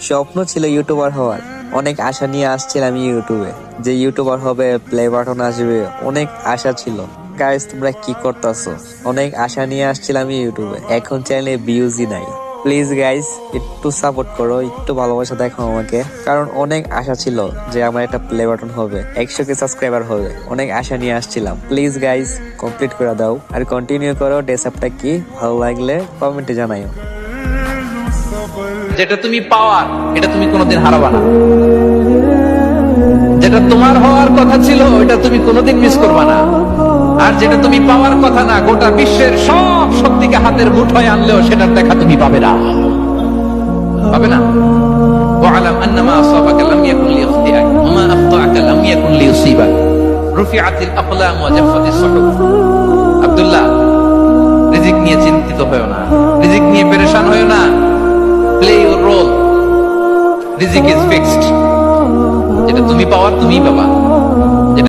স্বপ্ন ছিল ইউটিউবার হওয়ার, অনেক আশা নিয়ে আসছিলাম ইউটিউবে, যে ইউটিউবার হবে, প্লে বাটন আসবে, অনেক আশা ছিল। গাইস তোমরা কি করতেছো? অনেক আশা নিয়ে আসছিলাম ইউটিউবে, এখন চ্যানেলে ভিউজই নাই। প্লিজ গাইস একটু সাপোর্ট করো, একটু ভালোবাসা দেখো আমাকে, কারণ অনেক আশা ছিল যে আমার একটা প্লে বাটন হবে, 100K সাবস্ক্রাইবার হবে, অনেক আশা নিয়ে আসছিলাম। প্লিজ গাইস কমপ্লিট করে দাও আর কন্টিনিউ করো। ডেসআপটা কি ভালো লাগলে কমেন্টে জানাইও। যেটা তুমি পাওয়ার, এটা তুমি কোনোদিন হারাবা না। যেটা তোমার হওয়ার কথা ছিল, ওটা তুমি কোনোদিন মিস করবা না। আর যেটা তুমি পাওয়ার কথা না, গোটা বিশ্বের সব শক্তিকে হাতের মুঠোয় আনলেও সেটার দেখা তুমি পাবে না, পাবে না। ওয়ালাম আন্নামা আসাবাকা লাম ইয়াকুন লিয়াখতিআক ওয়া মা আখতাআকা লাম ইয়াকুন লিয়ুসিবাক রুফিআতিল আকলাম ওয়া জাফাতিস সুহুফ। আব্দুল্লাহ, রিজিক নিয়ে চিন্তিত হয়ো না, রিজিক নিয়ে পেরেশান হয়ো না। প্লে ইউর রোল, রিজিক ইজ ফিক্সড। যেটা তুমি পাওয়ার তুমিই পাবা।